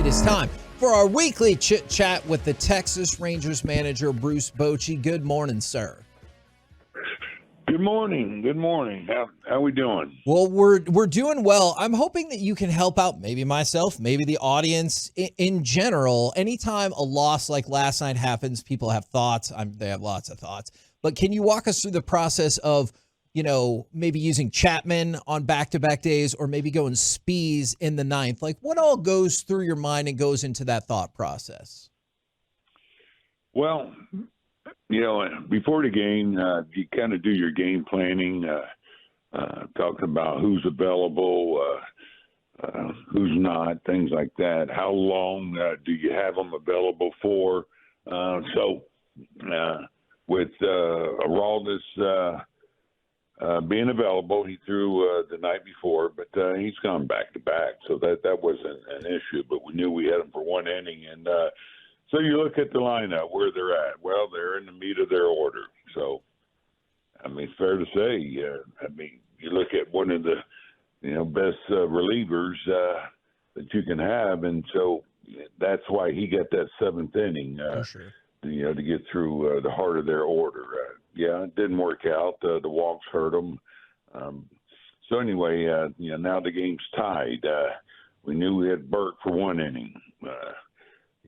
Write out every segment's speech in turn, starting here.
is time for our weekly chit chat with the Texas Rangers manager, Bruce Bochy. Good morning, sir. Good morning. Good morning. How we doing? Well, we're doing well. I'm hoping that you can help out, maybe myself, maybe the audience in general. Anytime a loss like last night happens, people have thoughts. They have lots of thoughts. But can you walk us through the process of, maybe using Chapman on back-to-back days or maybe going Spees in the ninth? Like, what all goes through your mind and goes into that thought process? Well, before the game, you kind of do your game planning, talk about who's available, who's not, things like that. How long do you have them available for? With Adolis being available, he threw the night before, but he's gone back-to-back, so that wasn't an issue. But we knew we had him for one inning, and so you look at the lineup, where they're at. Well, they're in the meat of their order. So, fair to say, you look at one of the, best relievers that you can have. And so that's why he got that seventh inning, For sure. to get through the heart of their order. It didn't work out. The walks hurt them. So anyway, now the game's tied. We knew we had Burke for one inning.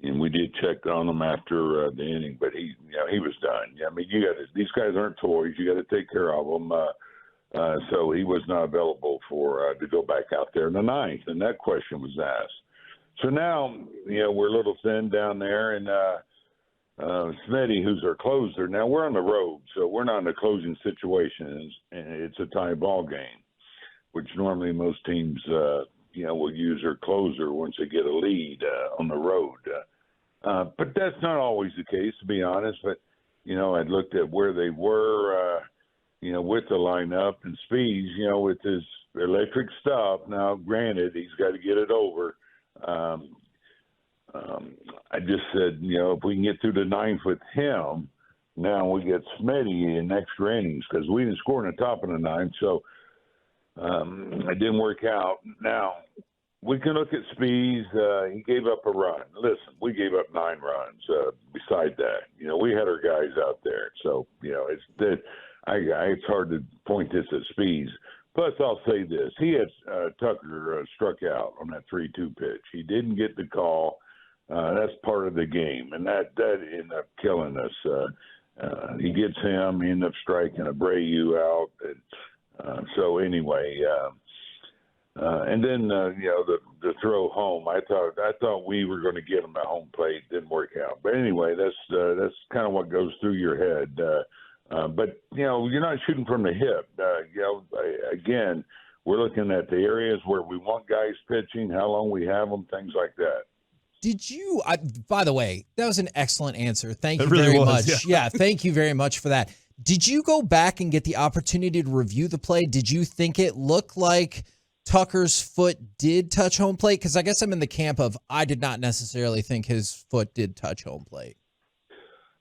And we did check on him after the inning, but he was done. These guys aren't toys. You got to take care of them. So he was not available to go back out there in the ninth, and that question was asked. So now, we're a little thin down there, and Smitty, who's our closer. Now we're on the road, so we're not in a closing situation, and it's a tie ball game, which normally most teams will use their closer once they get a lead on the road. But that's not always the case, to be honest. But, I looked at where they were, with the lineup and Speeds, with his electric stuff. Now, granted, he's got to get it over. I just said, if we can get through the ninth with him, now we get Smitty in extra innings because we didn't score in the top of the ninth. So, it didn't work out. Now, we can look at Spees. He gave up a run. Listen, we gave up 9 runs. Beside that, we had our guys out there. So, it's hard to point this at Spees. Plus, I'll say this. He had Tucker struck out on that 3-2 pitch. He didn't get the call. That's part of the game, and that ended up killing us. He gets him. He ended up striking Abreu out. So anyway, and then the throw home. I thought we were going to get him at home plate. Didn't work out. But anyway, that's kind of what goes through your head. But you're not shooting from the hip. Again, we're looking at the areas where we want guys pitching, how long we have them, things like that. Did you, by the way, that was an excellent answer. Thank you It really very was, much. yeah. Yeah, thank you very much for that. Did you go back and get the opportunity to review the play? Did you think it looked like Tucker's foot did touch home plate? Because I guess I'm in the camp of I did not necessarily think his foot did touch home plate.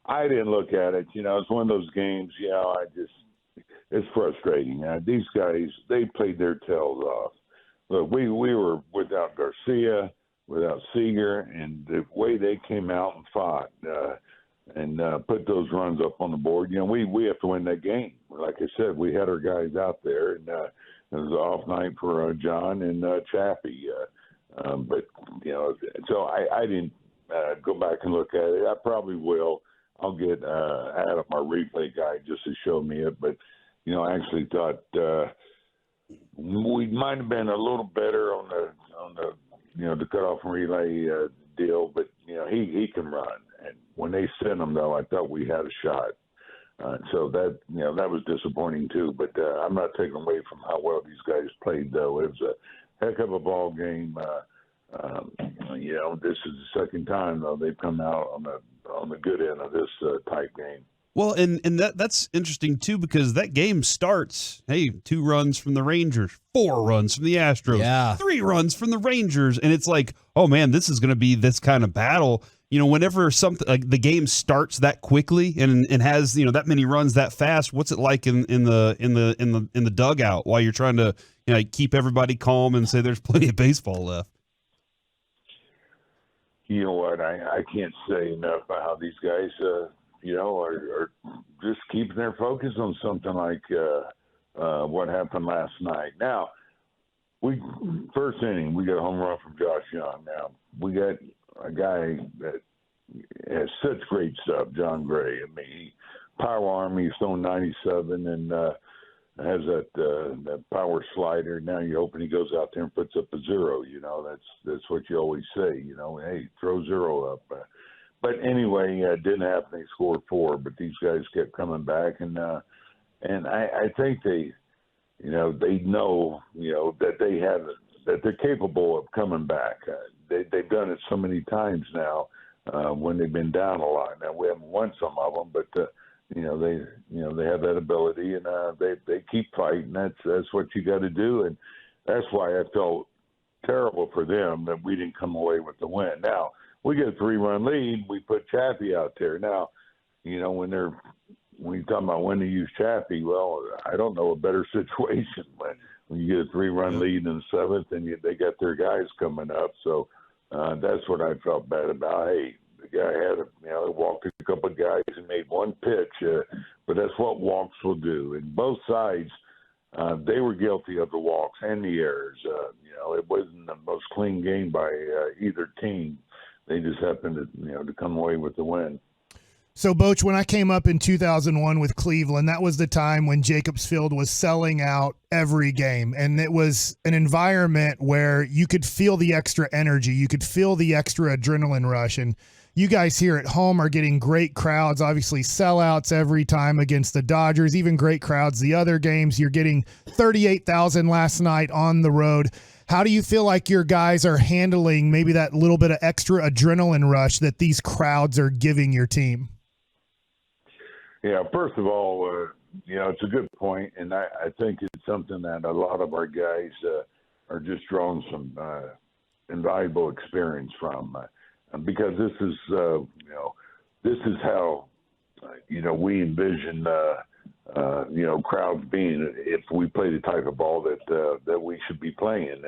I didn't look at it. It's one of those games, it's frustrating. These guys, they played their tails off. Look, we were without Garcia, without Seager, and the way they came out and fought and put those runs up on the board, we have to win that game. Like I said, we had our guys out there, and it was an off night for John and Chappie. But so I didn't go back and look at it. I probably will. I'll get Adam, our replay guy, just to show me it. But I actually thought we might have been a little better on the the cutoff relay deal, but he can run. And when they sent him, though, I thought we had a shot. So that that was disappointing too. But I'm not taking away from how well these guys played, though. It was a heck of a ball game. This is the second time though they've come out on the good end of this type game. Well, and that's interesting, too, because that game starts, 2 runs from the Rangers, 4 runs from the Astros, 3 runs from the Rangers. And it's like, oh, man, this is going to be this kind of battle. Whenever something like the game starts that quickly and has, that many runs that fast, what's it like in the dugout while you're trying to keep everybody calm and say there's plenty of baseball left? you know what? I can't say enough about how these guys, are just keeping their focus on something like what happened last night. Now, first inning, we got a home run from Josh Young. Now, we got a guy that has such great stuff, John Gray. I mean, power arm, he's thrown 97 and has that power slider. Now you're hoping he goes out there and puts up a 0. That's what you always say. Hey, throw 0 up. But anyway, it didn't happen. They scored 4, but these guys kept coming back, and I think they know that they're capable of coming back. They've done it so many times now when they've been down a lot. Now we haven't won some of them, but they have that ability, and they keep fighting. That's what you got to do, and that's why I felt terrible for them that we didn't come away with the win. Now we get a 3-run lead, we put Chappie out there. Now, when you're talking about when to use Chappie, well, I don't know a better situation when you get a 3-run lead in the 7th and they got their guys coming up. So that's what I felt bad about. Hey, the guy had walked a couple of guys and made one pitch, but that's what walks will do. And both sides, they were guilty of the walks and the errors. It wasn't the most clean game by either team. They just happened to come away with the win. So, Boch, when I came up in 2001 with Cleveland, that was the time when Jacobs Field was selling out every game. And it was an environment where you could feel the extra energy. You could feel the extra adrenaline rush. And you guys here at home are getting great crowds, obviously sellouts every time against the Dodgers, even great crowds. The other games, you're getting 38,000 last night on the road. How do you feel like your guys are handling maybe that little bit of extra adrenaline rush that these crowds are giving your team? Yeah, first of all, it's a good point, and I think it's something that a lot of our guys are just drawing some invaluable experience from, because this is how we envision crowds being if we play the type of ball that we should be playing,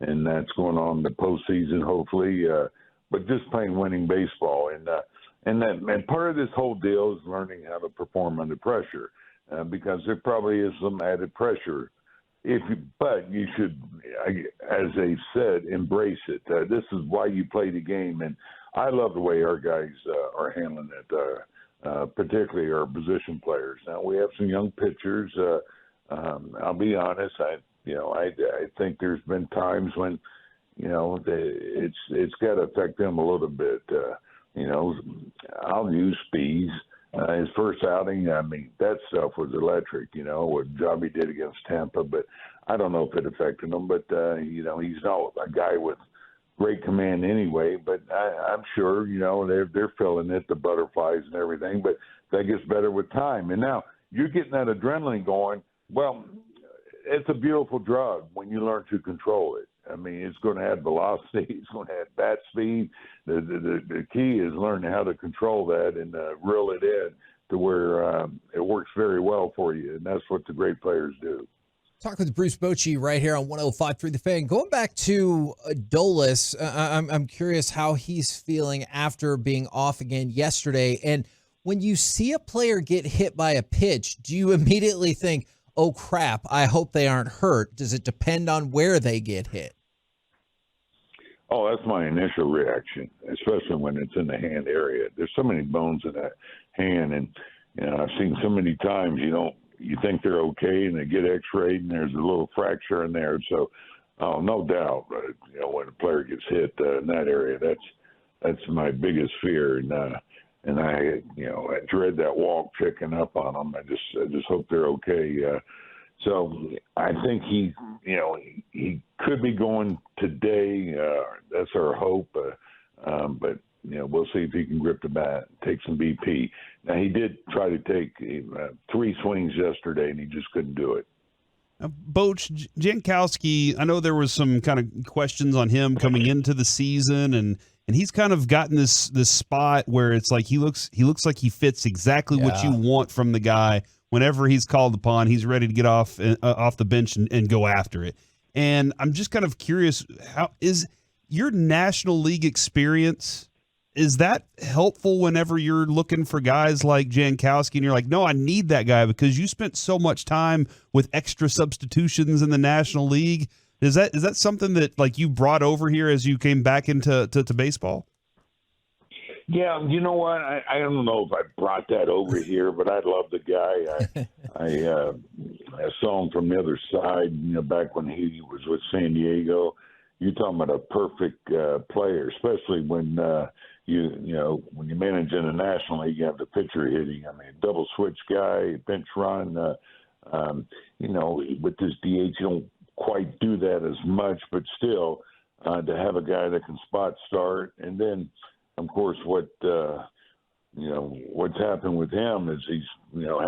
and that's going on in the postseason hopefully, but just playing winning baseball, and part of this whole deal is learning how to perform under pressure, because there probably is some added pressure. But you should, as they said, embrace it. This is why you play the game, and I love the way our guys are handling it, particularly our position players. Now we have some young pitchers. I'll be honest. I think there's been times when, it's got to affect them a little bit. I'll use Speeds. His first outing, that stuff was electric, what Jobby did against Tampa, but I don't know if it affected him, but, he's not a guy with great command anyway, but I'm sure, they're feeling it, the butterflies and everything, but that gets better with time. And now you're getting that adrenaline going. Well, it's a beautiful drug when you learn to control it. It's going to have velocity. It's going to have bat speed. The key is learning how to control that and reel it in to where it works very well for you, and that's what the great players do. Talk with Bruce Bochy right here on 105.3 The Fan. Going back to Adolis, I'm curious how he's feeling after being off again yesterday. And when you see a player get hit by a pitch, do you immediately think, oh, crap, I hope they aren't hurt? Does it depend on where they get hit? Oh, that's my initial reaction, especially when it's in the hand area. There's so many bones in that hand, and I've seen so many times, you think they're okay, and they get x-rayed, and there's a little fracture in there. So, no doubt, when a player gets hit in that area, that's my biggest fear. And I dread that walk checking up on them. I just hope they're okay. So I think he could be going today. That's our hope. But we'll see if he can grip the bat, take some BP. Now he did try to take 3 swings yesterday, and he just couldn't do it. Boch, Jankowski, I know there was some kind of questions on him coming into the season, and he's kind of gotten this spot where it's like he looks like he fits exactly what you want from the guy. Whenever he's called upon, he's ready to get off the bench and go after it. And I'm just kind of curious, how is your National League experience, is that helpful whenever you're looking for guys like Jankowski and you're like, no, I need that guy because you spent so much time with extra substitutions in the National League? Is that something that like you brought over here as you came back into baseball? Yeah, you know what? I don't know if I brought that over here, but I love the guy. I saw him from the other side, back when he was with San Diego. You're talking about a perfect player, especially when when you manage in the National League, you have the pitcher hitting. I mean, double switch guy, bench run. With this DH, you don't quite do that as much, but still, to have a guy that can spot start, and then, of course, what's happened with him is he's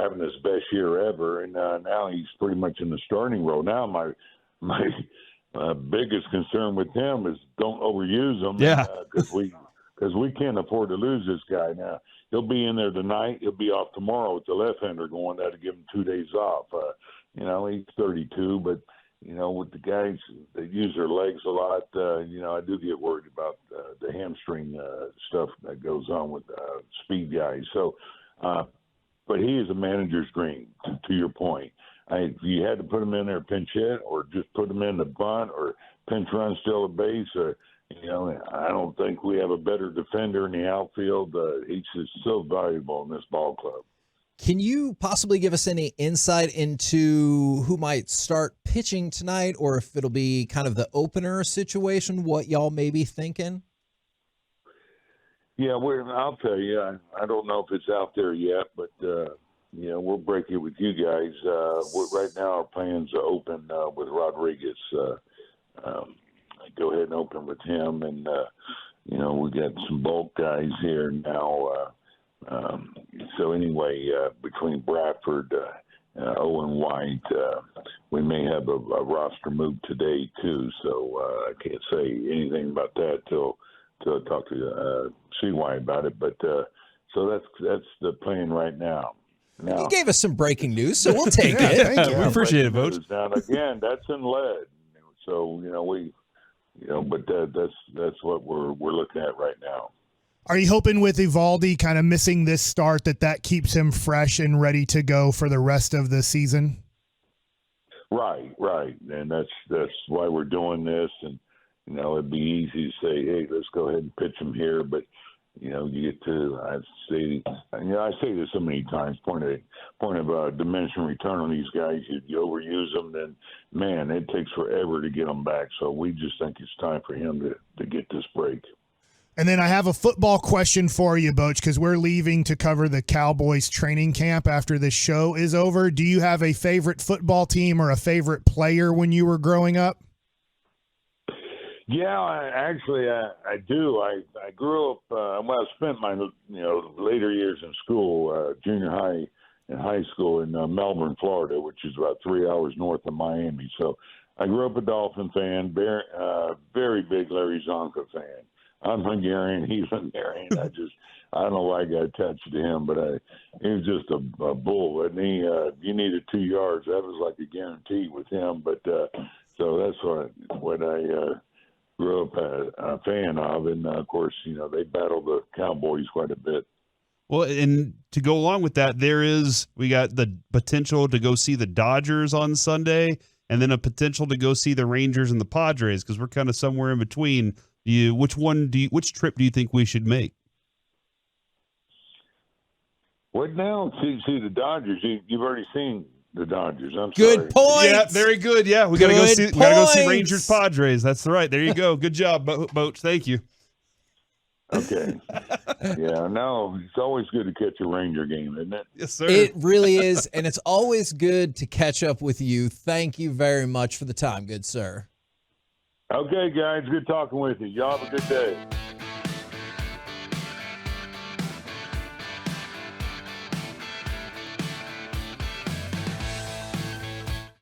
having his best year ever, and now he's pretty much in the starting role. Now my biggest concern with him is don't overuse him, because we can't afford to lose this guy. Now he'll be in there tonight, he'll be off tomorrow with the left-hander going. That'll give him 2 days off. He's 32, but with the guys that use their legs a lot, I do get worried about the hamstring stuff that goes on with speed guys. So, but he is a manager's dream, to your point. If you had to put him in there pinch hit, or just put him in the bunt, or pinch run, steal a base, I don't think we have a better defender in the outfield. He's just so valuable in this ball club. Can you possibly give us any insight into who might start pitching tonight, or if it'll be kind of the opener situation, what y'all may be thinking? Yeah, I'll tell you, I don't know if it's out there yet, but, we'll break it with you guys. Right now our plans are open with Rodriguez. Go ahead and open with him, and, we got some bulk guys here now. So anyway, between Bradford, Owen White, we may have a roster move today too. So I can't say anything about that till I talk to CY about it. But so that's the plan right now. Now you gave us some breaking news, so we'll take it. Thank you. We appreciate it, Boch. Now again, that's in lead. So but that's what we're looking at right now. Are you hoping with Eovaldi kind of missing this start that keeps him fresh and ready to go for the rest of the season? Right. And that's why we're doing this. And, it'd be easy to say, hey, let's go ahead and pitch him here. But, you get to, I say this so many times, point of diminishing return on these guys. You overuse them, then, man, it takes forever to get them back. So we just think it's time for him to get this break. And then I have a football question for you, Boch, because we're leaving to cover the Cowboys training camp after this show is over. Do you have a favorite football team or a favorite player when you were growing up? Yeah, I do. I grew up, I spent my, later years in school, junior high and high school in Melbourne, Florida, which is about 3 hours north of Miami. So I grew up a Dolphin fan, very big Larry Zonka fan. I'm Hungarian, he's Hungarian. I don't know why I got attached to him, but he was just a bull. And you needed 2 yards. That was like a guarantee with him. But so that's what I grew up a fan of. And, of course, they battled the Cowboys quite a bit. Well, and to go along with that, we got the potential to go see the Dodgers on Sunday, and then a potential to go see the Rangers and the Padres, because we're kind of somewhere in between. Which trip do you think we should make? What now? See the Dodgers. You've already seen the Dodgers. I'm good sorry. point. Yeah, very good. Yeah, we gotta go see Rangers Padres. That's right. There you go. Good job, Boch. Thank you. Okay. Yeah. No, it's always good to catch a Ranger game, isn't it? Yes, sir. It really is, and it's always good to catch up with you. Thank you very much for the time, good sir. Okay, guys. Good talking with you. Y'all have a good day.